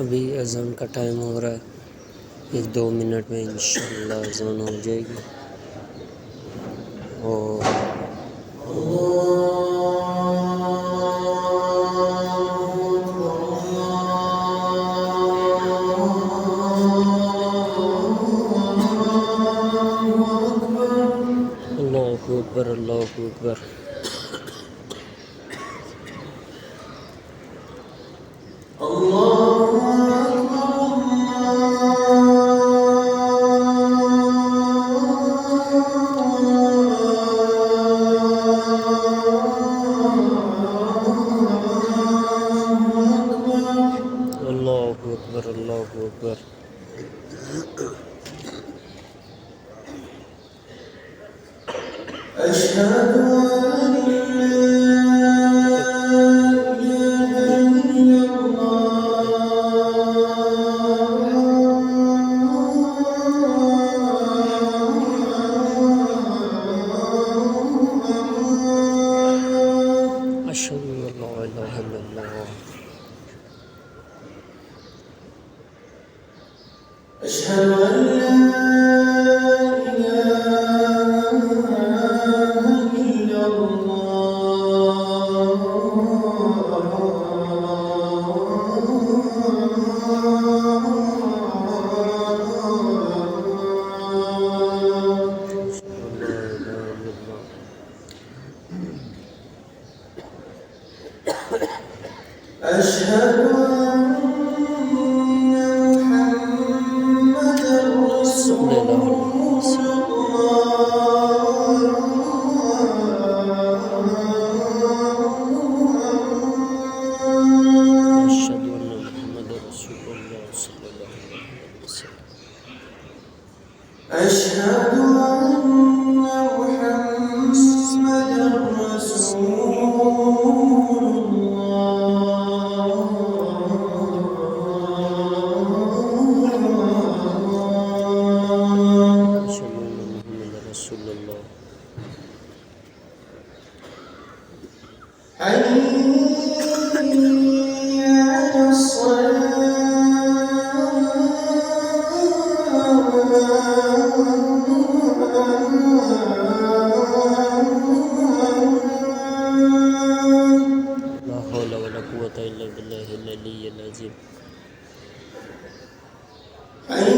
अभी अज़ान का टाइम हो रहा है, 1-2 मिनट में इंशाअल्लाह अज़ान हो जाएगी। और अल्लाहु अकबर, अल्लाहु अकबर। अल्लाहु अकबर, अल्लाहु अकबर। أشهد أن لا إله إلا الله अशहदु अल्ला इलाहा इल्लल्लाह। أشهد أن لا إله إلا الله ला इलाहा इल्लल्लाह। أشهد أن محمدا सल्लल्लाहु رسول अलैहि वसल्लम। الله अशहदु अन्ना मुहम्मद रसूलुल्लाह सल्लल्लाहु अलैहि वसल्लम। أشهد أن محمدا رسول الله अशहदु अन्ना मुहम्मद रसूलुल्लाह। حي على الصلاة ला हौला वला कुव्वता इल्ला बिल्लाहिल अलिय्यिल अज़ीम। حي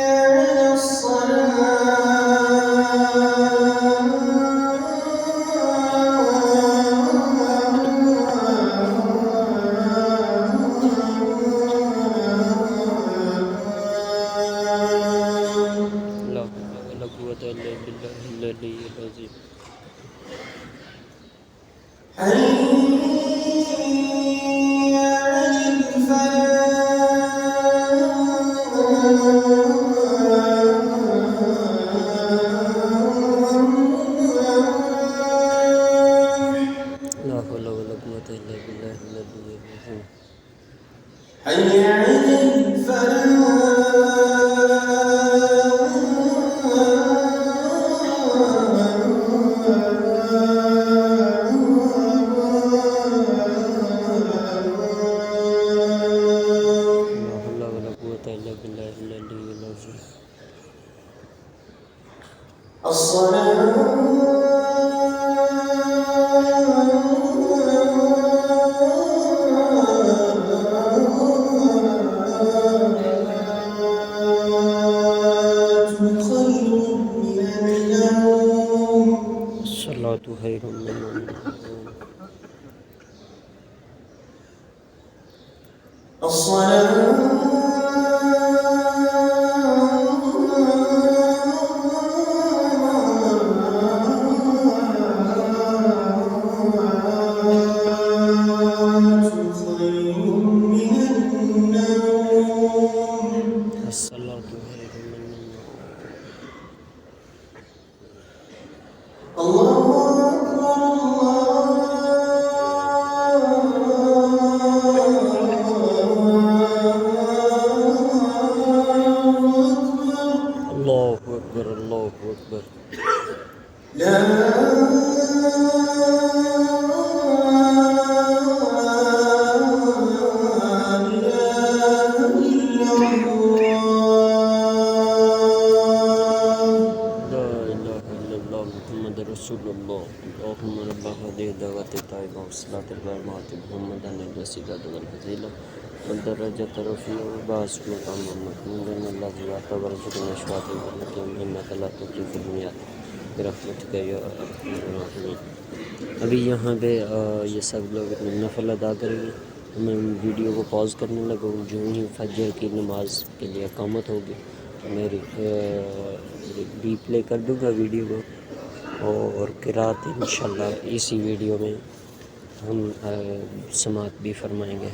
على الصلاة ला हौला वला कुव्वता इल्ला बिल्लाहिल अलिय्यिल अज़ीम। حي على الفلاح لا حول ولا قوة إلا بالله العلي العظيم. حي على الفلاح لا حول ولا قوة إلا بالله العلي العظيم. الصلاة خير من النوم الصلاة خير من النوم. الصلاة خير من النوم. الله أكبر الله मुहम्मद रसूलुल्लाह अल्लाहुम्मा रब्ब हादिहि दावत ताइबा व सलातुल बरमात मुहम्मदन वसीलत वल फजीला व दर्जत रफीअ व बास मकाम महमूदन अल्लाज़ी व तबरजुना शफाअत इन्नका ला तुखलिफुल मियाद बिरहमतिका या अरहमर राहिमीन। अभी यहाँ पे ये सब लोग नफल अदा करेंगे। मैं वीडियो को पॉज करने लगा हूँ। जो ही फजर की नमाज के लिए इकामत होगी मेरी रिप्ले कर दूँगा वीडियो को, और किरात इंशाल्लाह इसी वीडियो में हम समात भी फरमाएंगे।